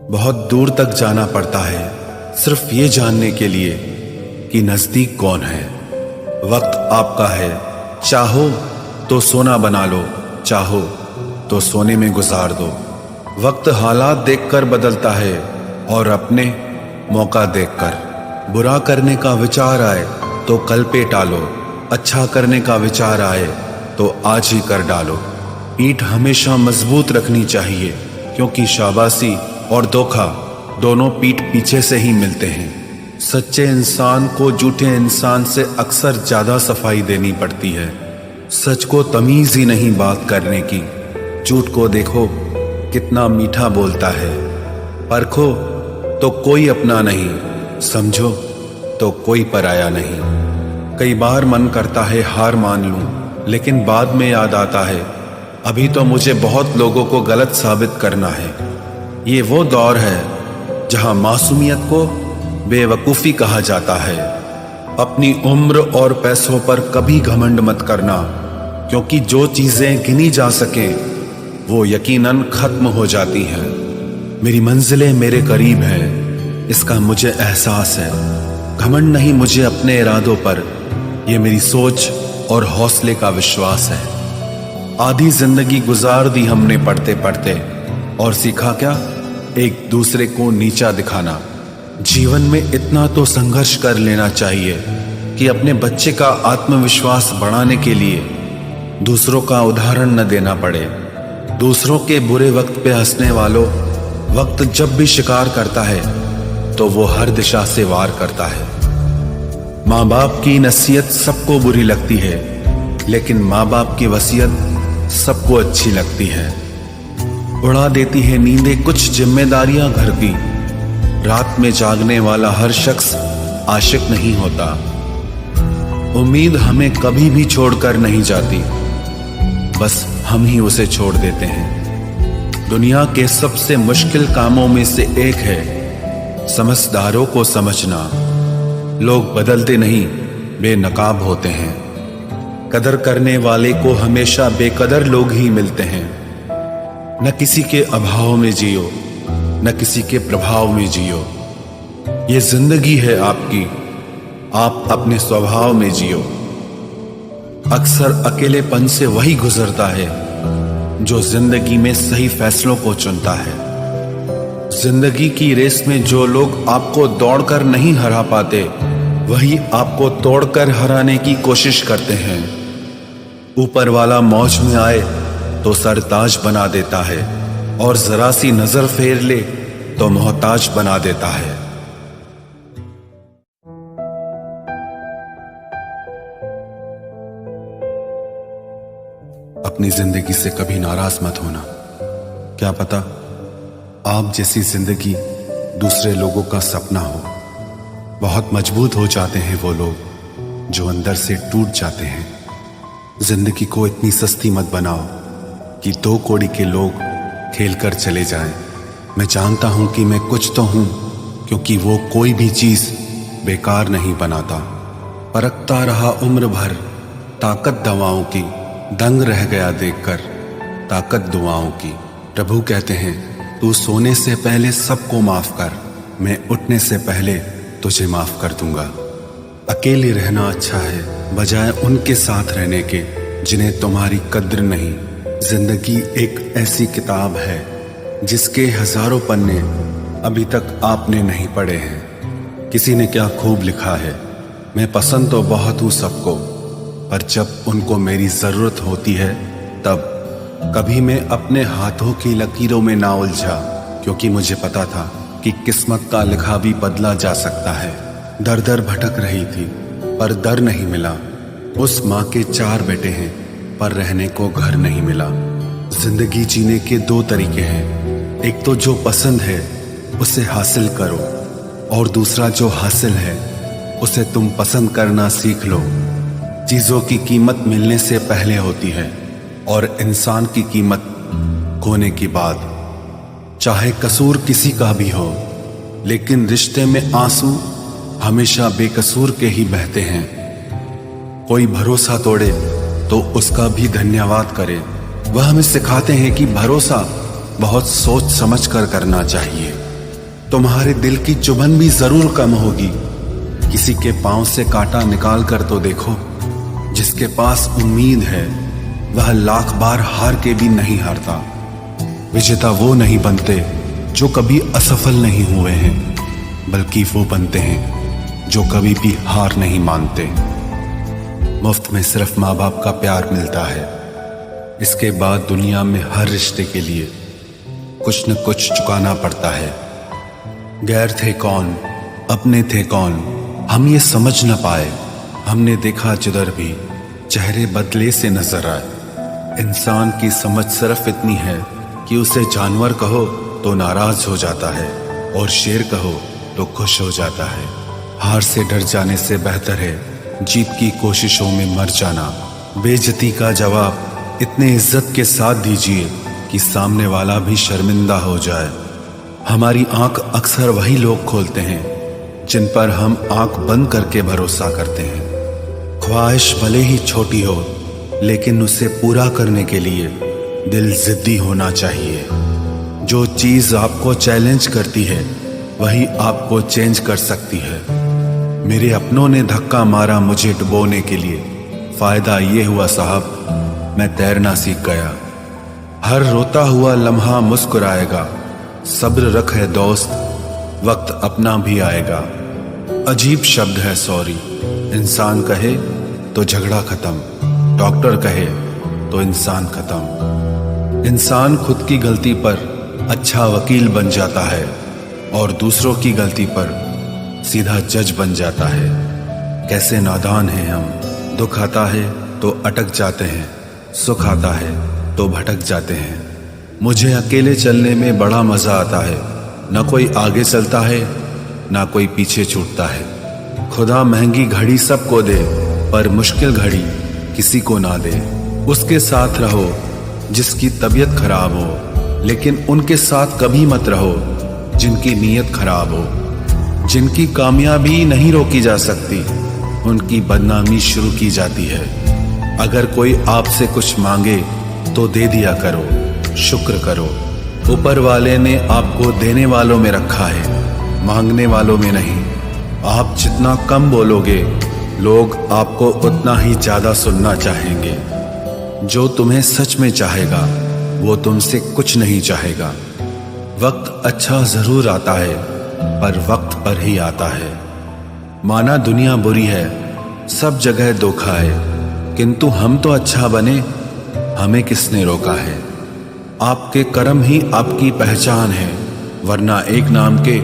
बहुत दूर तक जाना पड़ता है सिर्फ ये जानने के लिए कि नजदीक कौन है। वक्त आपका है, चाहो तो सोना बना लो, चाहो तो सोने में गुजार दो। वक्त हालात देखकर बदलता है और अपने मौका देखकर। बुरा करने का विचार आए तो कल पे टालो, अच्छा करने का विचार आए तो आज ही कर डालो। पीठ हमेशा मजबूत रखनी चाहिए, क्योंकि शाबाशी और धोखा दोनों पीठ पीछे से ही मिलते हैं। सच्चे इंसान को झूठे इंसान से अक्सर ज्यादा सफाई देनी पड़ती है। सच को तमीज ही नहीं बात करने की। झूठ को देखो कितना मीठा बोलता है। परखो तो कोई अपना नहीं, समझो तो कोई पराया नहीं। कई बार मन करता है हार मान लूं, लेकिन बाद में याद आता है अभी तो मुझे बहुत लोगों को गलत साबित करना है। ये वो दौर है जहां मासूमियत को बेवकूफ़ी कहा जाता है। अपनी उम्र और पैसों पर कभी घमंड मत करना, क्योंकि जो चीज़ें गिनी जा सकें वो यकीनन खत्म हो जाती हैं। मेरी मंजिलें मेरे करीब हैं, इसका मुझे एहसास है। घमंड नहीं मुझे अपने इरादों पर, ये मेरी सोच और हौसले का विश्वास है। आधी जिंदगी गुजार दी हमने पढ़ते पढ़ते, और सीखा क्या? एक दूसरे को नीचा दिखाना। जीवन में इतना तो संघर्ष कर लेना चाहिए कि अपने बच्चे का आत्मविश्वास बढ़ाने के लिए दूसरों का उदाहरण न देना पड़े। दूसरों के बुरे वक्त पे हंसने वालों, वक्त जब भी शिकार करता है तो वो हर दिशा से वार करता है। माँ बाप की नसीहत सबको बुरी लगती है, लेकिन माँ बाप की वसीयत सबको अच्छी लगती है। उड़ा देती है नींदें कुछ जिम्मेदारियां घर की। रात में जागने वाला हर शख्स आशिक नहीं होता। उम्मीद हमें कभी भी छोड़कर नहीं जाती, बस हम ही उसे छोड़ देते हैं। दुनिया के सबसे मुश्किल कामों में से एक है समझदारों को समझना। लोग बदलते नहीं, बेनकाब होते हैं। कदर करने वाले को हमेशा बेकदर लोग ही मिलते हैं। न किसी के अभाव में जियो, न किसी के प्रभाव में जियो। ये जिंदगी है आपकी, आप अपने स्वभाव में जियो। अक्सर अकेलेपन से वही गुजरता है जो जिंदगी में सही फैसलों को चुनता है। जिंदगी की रेस में जो लोग आपको दौड़कर नहीं हरा पाते, वही आपको तोड़कर हराने की कोशिश करते हैं। ऊपर वाला मौज में आए तो सरताज बना देता है, और जरा सी नजर फेर ले तो मोहताज बना देता है। अपनी जिंदगी से कभी नाराज मत होना। क्या पता आप जैसी जिंदगी दूसरे लोगों का सपना हो। बहुत मजबूत हो जाते हैं वो लोग जो अंदर से टूट जाते हैं। जिंदगी को इतनी सस्ती मत बनाओ कि दो कौड़ी के लोग खेल कर चले जाएं। मैं जानता हूं कि मैं कुछ तो हूं, क्योंकि वो कोई भी चीज बेकार नहीं बनाता। परखता रहा उम्र भर ताकत दवाओं की, दंग रह गया देखकर ताकत दुआओं की। प्रभु कहते हैं तू सोने से पहले सबको माफ कर, मैं उठने से पहले तुझे माफ कर दूंगा। अकेले रहना अच्छा है बजाय उनके साथ रहने के जिन्हें तुम्हारी कद्र नहीं। जिंदगी एक ऐसी किताब है जिसके हजारों पन्ने अभी तक आपने नहीं पढ़े हैं। किसी ने क्या खूब लिखा है, मैं पसंद तो बहुत हूँ सबको, पर जब उनको मेरी जरूरत होती है तब। कभी मैं अपने हाथों की लकीरों में ना उलझा, क्योंकि मुझे पता था कि किस्मत का लिखा भी बदला जा सकता है। दर दर भटक रही थी पर दर नहीं मिला। उस माँ के 4 बेटे हैं पर रहने को घर नहीं मिला। जिंदगी जीने के 2 तरीके हैं, एक तो जो पसंद है उसे हासिल करो, और दूसरा जो हासिल है उसे तुम पसंद करना सीख लो। चीजों की कीमत मिलने से पहले होती है, और इंसान की कीमत खोने के बाद। चाहे कसूर किसी का भी हो, लेकिन रिश्ते में आंसू हमेशा बेकसूर के ही बहते हैं। कोई भरोसा तोड़े तो उसका भी धन्यवाद करे। वह हमें सिखाते हैं कि भरोसा बहुत सोच समझ कर करना चाहिए। तुम्हारे दिल की चुभन भी जरूर कम होगी। किसी के पांव से कांटा निकाल कर तो देखो। जिसके पास उम्मीद है वह लाख बार हार के भी नहीं हारता। विजेता वो नहीं बनते जो कभी असफल नहीं हुए हैं, बल्कि वो बनते हैं जो कभी भी हार नहीं मानते। मुफ्त में सिर्फ माँ बाप का प्यार मिलता है। इसके बाद दुनिया में हर रिश्ते के लिए कुछ न कुछ चुकाना पड़ता है। गैर थे कौन, अपने थे कौन, हम ये समझ न पाए। हमने देखा जिधर भी चेहरे बदले से नजर आए। इंसान की समझ सिर्फ इतनी है कि उसे जानवर कहो तो नाराज हो जाता है और शेर कहो तो खुश हो जाता है। हार से डर जाने से बेहतर है जीत की कोशिशों में मर जाना। बेइज्जती का जवाब इतने इज्जत के साथ दीजिए कि सामने वाला भी शर्मिंदा हो जाए। हमारी आंख अक्सर वही लोग खोलते हैं जिन पर हम आंख बंद करके भरोसा करते हैं। ख्वाहिश भले ही छोटी हो, लेकिन उसे पूरा करने के लिए दिल जिद्दी होना चाहिए। जो चीज आपको चैलेंज करती है वही आपको चेंज कर सकती है। मेरे अपनों ने धक्का मारा मुझे डुबोने के लिए। फायदा ये हुआ साहब, मैं तैरना सीख गया। हर रोता हुआ लम्हा मुस्कुराएगा। सब्र रख है दोस्त, वक्त अपना भी आएगा। अजीब शब्द है सॉरी। इंसान कहे तो झगड़ा खत्म, डॉक्टर कहे तो इंसान खत्म। इंसान खुद की गलती पर अच्छा वकील बन जाता है और दूसरों की गलती पर सीधा जज बन जाता है। कैसे नादान हैं हम। दुख आता है तो अटक जाते हैं, सुख आता है तो भटक जाते हैं। मुझे अकेले चलने में बड़ा मजा आता है। न कोई आगे चलता है ना कोई पीछे छूटता है। खुदा महंगी घड़ी सबको दे, पर मुश्किल घड़ी किसी को ना दे। उसके साथ रहो जिसकी तबीयत खराब हो, लेकिन उनके साथ कभी मत रहो जिनकी नीयत खराब हो। जिनकी कामयाबी नहीं रोकी जा सकती, उनकी बदनामी शुरू की जाती है। अगर कोई आपसे कुछ मांगे तो दे दिया करो, शुक्र करो। ऊपर वाले ने आपको देने वालों में रखा है, मांगने वालों में नहीं। आप जितना कम बोलोगे, लोग आपको उतना ही ज्यादा सुनना चाहेंगे। जो तुम्हें सच में चाहेगा वो तुमसे कुछ नहीं चाहेगा। वक्त अच्छा जरूर आता है, पर वक्त पर ही आता है। माना दुनिया बुरी है, सब जगह धोखा है, किंतु हम तो अच्छा बने, हमें किसने रोका है। आपके कर्म ही आपकी पहचान है, वरना एक नाम के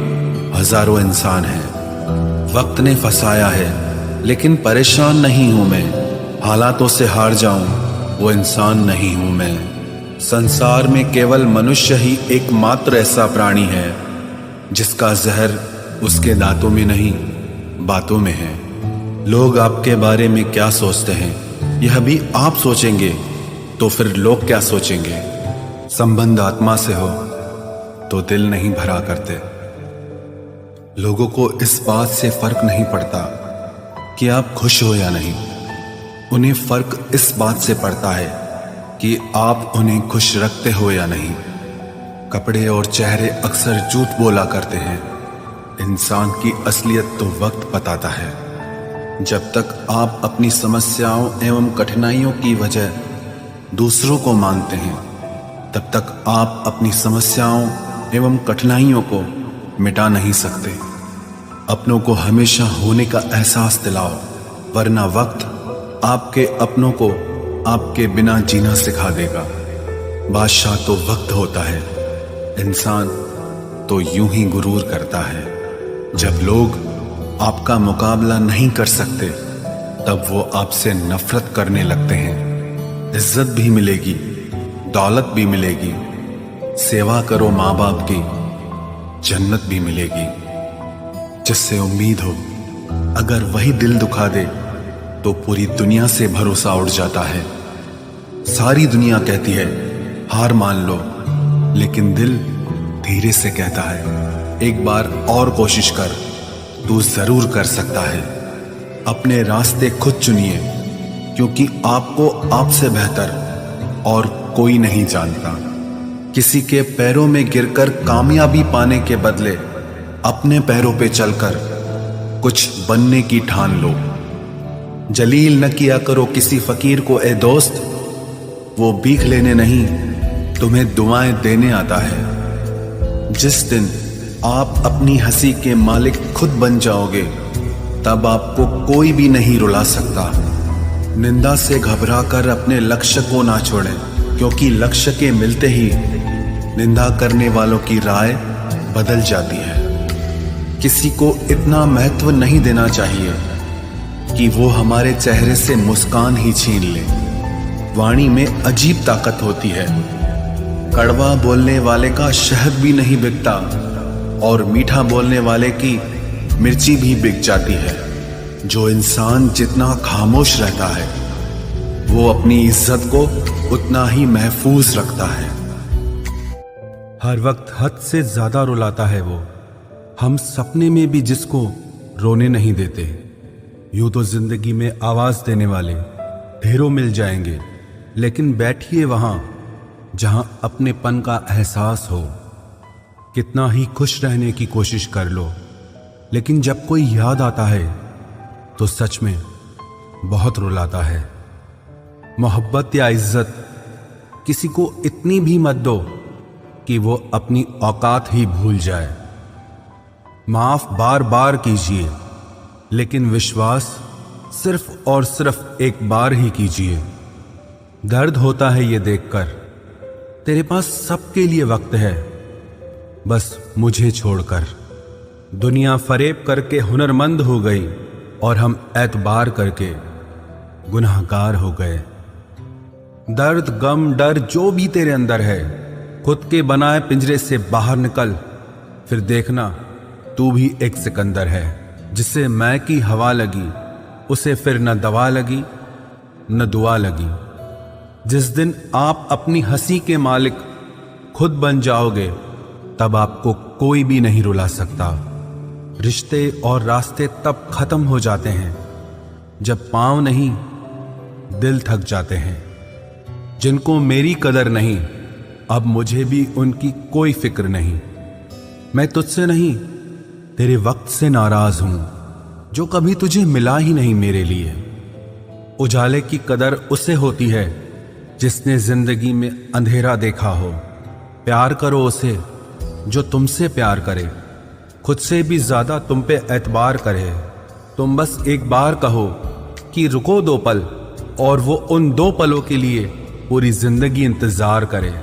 हजारों इंसान हैं। वक्त ने फंसाया है, लेकिन परेशान नहीं हूं मैं। हालातों से हार जाऊं वो इंसान नहीं हूं मैं। संसार में केवल मनुष्य ही एकमात्र ऐसा प्राणी है जिसका जहर उसके दांतों में नहीं, बातों में है। लोग आपके बारे में क्या सोचते हैं यह भी आप सोचेंगे तो फिर लोग क्या सोचेंगे। संबंध आत्मा से हो तो दिल नहीं भरा करते। लोगों को इस बात से फर्क नहीं पड़ता कि आप खुश हो या नहीं। उन्हें फर्क इस बात से पड़ता है कि आप उन्हें खुश रखते हो या नहीं। कपड़े और चेहरे अक्सर झूठ बोला करते हैं। इंसान की असलियत तो वक्त बताता है। जब तक आप अपनी समस्याओं एवं कठिनाइयों की वजह दूसरों को मानते हैं, तब तक आप अपनी समस्याओं एवं कठिनाइयों को मिटा नहीं सकते। अपनों को हमेशा होने का एहसास दिलाओ, वरना वक्त आपके अपनों को आपके बिना जीना सिखा देगा। बादशाह तो वक्त होता है, इंसान तो यूं ही गुरूर करता है। जब लोग आपका मुकाबला नहीं कर सकते, तब वो आपसे नफरत करने लगते हैं। इज्जत भी मिलेगी, दौलत भी मिलेगी। सेवा करो माँ बाप की, जन्नत भी मिलेगी। जिससे उम्मीद हो, अगर वही दिल दुखा दे तो पूरी दुनिया से भरोसा उड़ जाता है। सारी दुनिया कहती है हार मान लो, लेकिन दिल धीरे से कहता है एक बार और कोशिश कर, तू जरूर कर सकता है। अपने रास्ते खुद चुनिए, क्योंकि आपको आपसे बेहतर और कोई नहीं जानता। किसी के पैरों में गिरकर कामयाबी पाने के बदले अपने पैरों पे चलकर कुछ बनने की ठान लो। जलील न किया करो किसी फकीर को ए दोस्त, वो भीख लेने नहीं तुम्हें दुआएं देने आता है। जिस दिन आप अपनी हंसी के मालिक खुद बन जाओगे, तब आपको कोई भी नहीं रुला सकता। निंदा से घबराकर अपने लक्ष्य को ना छोड़ें, क्योंकि लक्ष्य के मिलते ही निंदा करने वालों की राय बदल जाती है। किसी को इतना महत्व नहीं देना चाहिए कि वो हमारे चेहरे से मुस्कान ही छीन ले। वाणी में अजीब ताकत होती है। कड़वा बोलने वाले का शहद भी नहीं बिकता और मीठा बोलने वाले की मिर्ची भी बिक जाती है। जो इंसान जितना खामोश रहता है, वो अपनी इज्जत को उतना ही महफूज रखता है। हर वक्त हद से ज्यादा रुलाता है वो। हम सपने में भी जिसको रोने नहीं देते। यूं तो जिंदगी में आवाज देने वाले ढेरों मिल जाएंगे, लेकिन बैठिए वहां जहां अपनेपन का एहसास हो। कितना ही खुश रहने की कोशिश कर लो, लेकिन जब कोई याद आता है तो सच में बहुत रुलाता है। मोहब्बत या इज्जत किसी को इतनी भी मत दो कि वो अपनी औकात ही भूल जाए। माफ बार बार कीजिए, लेकिन विश्वास सिर्फ और सिर्फ एक बार ही कीजिए। दर्द होता है ये देखकर तेरे पास सबके लिए वक्त है, बस मुझे छोड़कर। दुनिया फरेब करके हुनरमंद हो गई और हम एतबार करके गुनाहगार हो गए। दर्द गम डर जो भी तेरे अंदर है, खुद के बनाए पिंजरे से बाहर निकल, फिर देखना तू भी एक सिकंदर है। जिसे मैं की हवा लगी, उसे फिर न दवा लगी न दुआ लगी। जिस दिन आप अपनी हंसी के मालिक खुद बन जाओगे, तब आपको कोई भी नहीं रुला सकता। रिश्ते और रास्ते तब खत्म हो जाते हैं जब पांव नहीं दिल थक जाते हैं। जिनको मेरी कदर नहीं, अब मुझे भी उनकी कोई फिक्र नहीं। मैं तुझसे नहीं, तेरे वक्त से नाराज हूं जो कभी तुझे मिला ही नहीं मेरे लिए। उजाले की कदर उसे होती है जिसने जिंदगी में अंधेरा देखा हो। प्यार करो उसे जो तुमसे प्यार करे, खुद से भी ज्यादा तुम पे एतबार करे। तुम बस एक बार कहो कि रुको 2 पल, और वो उन 2 पलों के लिए पूरी जिंदगी इंतजार करे।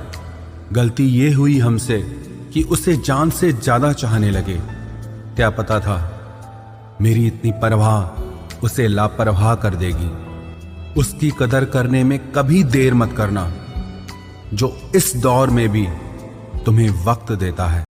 गलती ये हुई हमसे कि उसे जान से ज्यादा चाहने लगे। क्या पता था मेरी इतनी परवाह उसे लापरवाह कर देगी। उसकी कदर करने में कभी देर मत करना, जो इस दौर में भी तुम्हें वक्त देता है।